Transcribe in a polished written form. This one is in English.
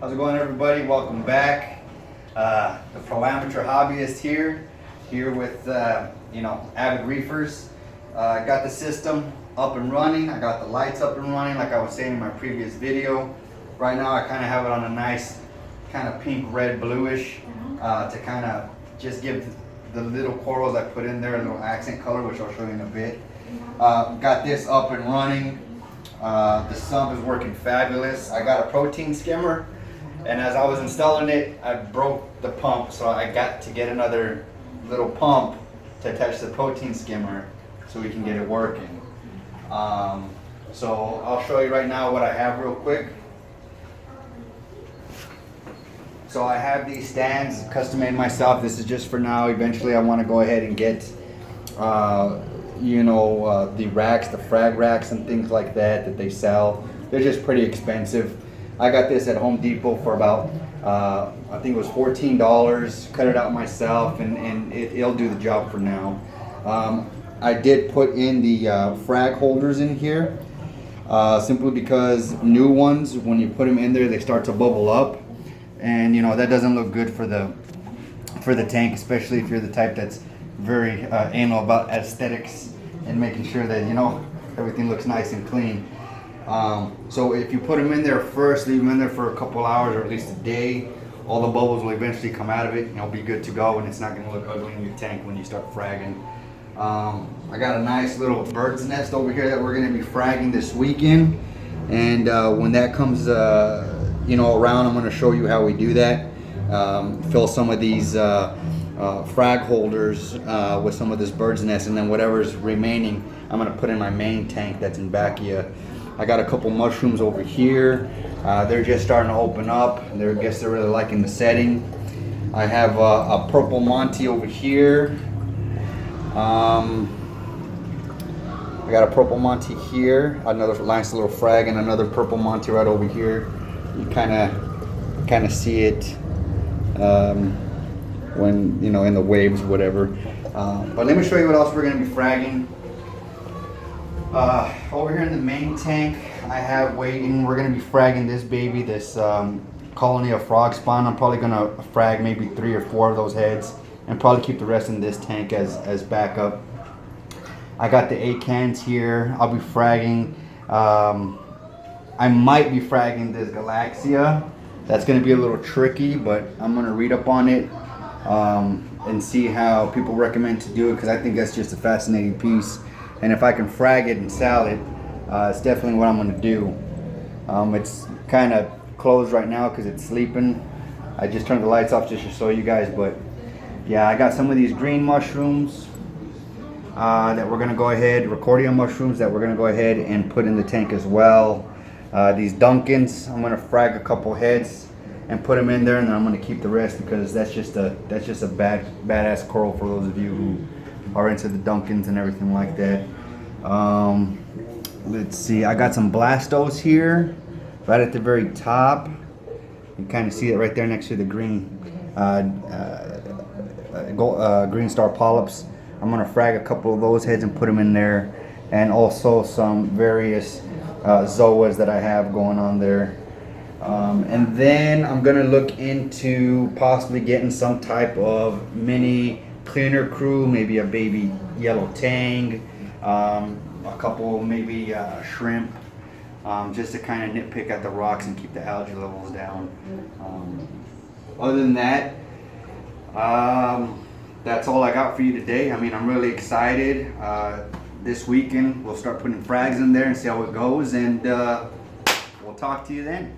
How's it going, everybody? Welcome back. The Pro Amateur Hobbyist here with avid reefers. I got the system up and running. I got the lights up and running, like I was saying in my previous video. Right now, I kind of have it on a nice kind of pink, red, bluish to kind of just give the little corals I put in there a little accent color, which I'll show you in a bit. Got this up and running. The sump is working fabulous. I got a protein skimmer, and as I was installing it, I broke the pump, so I got to get another little pump to attach the protein skimmer so we can get it working. So I'll show you right now what I have real quick. So I have these stands custom made myself. This is just for now. Eventually I want to go ahead and get the racks, the frag racks and things like that they sell. They're just pretty expensive. I got this at Home Depot for about I think it was $14. Cut it out myself, and it'll do the job for now. I did put in the frag holders in here simply because new ones, when you put them in there, they start to bubble up, and that doesn't look good for the tank, especially if you're the type that's very anal about aesthetics and making sure that everything looks nice and clean. So if you put them in there first, leave them in there for a couple hours or at least a day, all the bubbles will eventually come out of it and it'll be good to go, and it's not going to look ugly in your tank when you start fragging. I got a nice little bird's nest over here that we're going to be fragging this weekend, and when that comes around, I'm going to show you how we do that. Fill some of these frag holders with some of this bird's nest, and then whatever's remaining I'm going to put in my main tank that's in back here. I got a couple mushrooms over here. They're just starting to open up. I guess they're really liking the setting. I have a purple Monty over here. I got a purple Monty here, another nice little frag, and another purple Monty right over here. You kind of see it when in the waves, whatever. But let me show you what else we're going to be fragging. Over here in the main tank, I have waiting. We're going to be fragging this baby, this colony of frog spawn. I'm probably going to frag maybe 3 or 4 of those heads, and probably keep the rest in this tank as backup. I got the 8 cans here. I'll be fragging. I might be fragging this Galaxia. That's going to be a little tricky, but I'm going to read up on it and see how people recommend to do it, because I think that's just a fascinating piece. And if I can frag it and sell it, it's definitely what I'm going to do. It's kind of closed right now because it's sleeping. I just turned the lights off just to show you guys, but yeah, I got some of these green mushrooms that we're going to go ahead, Recordia mushrooms that we're going to go ahead and put in the tank as well. These Duncans, I'm going to frag a couple heads and put them in there, and then I'm going to keep the rest because that's just a badass coral for those of you who are into the Duncans and everything like that. Let's see, I got some Blastos here right at the very top. You can kind of see it right there next to the green green star polyps. I'm going to frag a couple of those heads and put them in there, and also some various zoas that I have going on there. And then I'm going to look into possibly getting some type of mini cleaner crew, maybe a baby yellow tang, a couple maybe shrimp, just to kind of nitpick at the rocks and keep the algae levels down. Other than that, that's all I got for you today. I mean, I'm really excited. This weekend we'll start putting frags in there and see how it goes, and we'll talk to you then.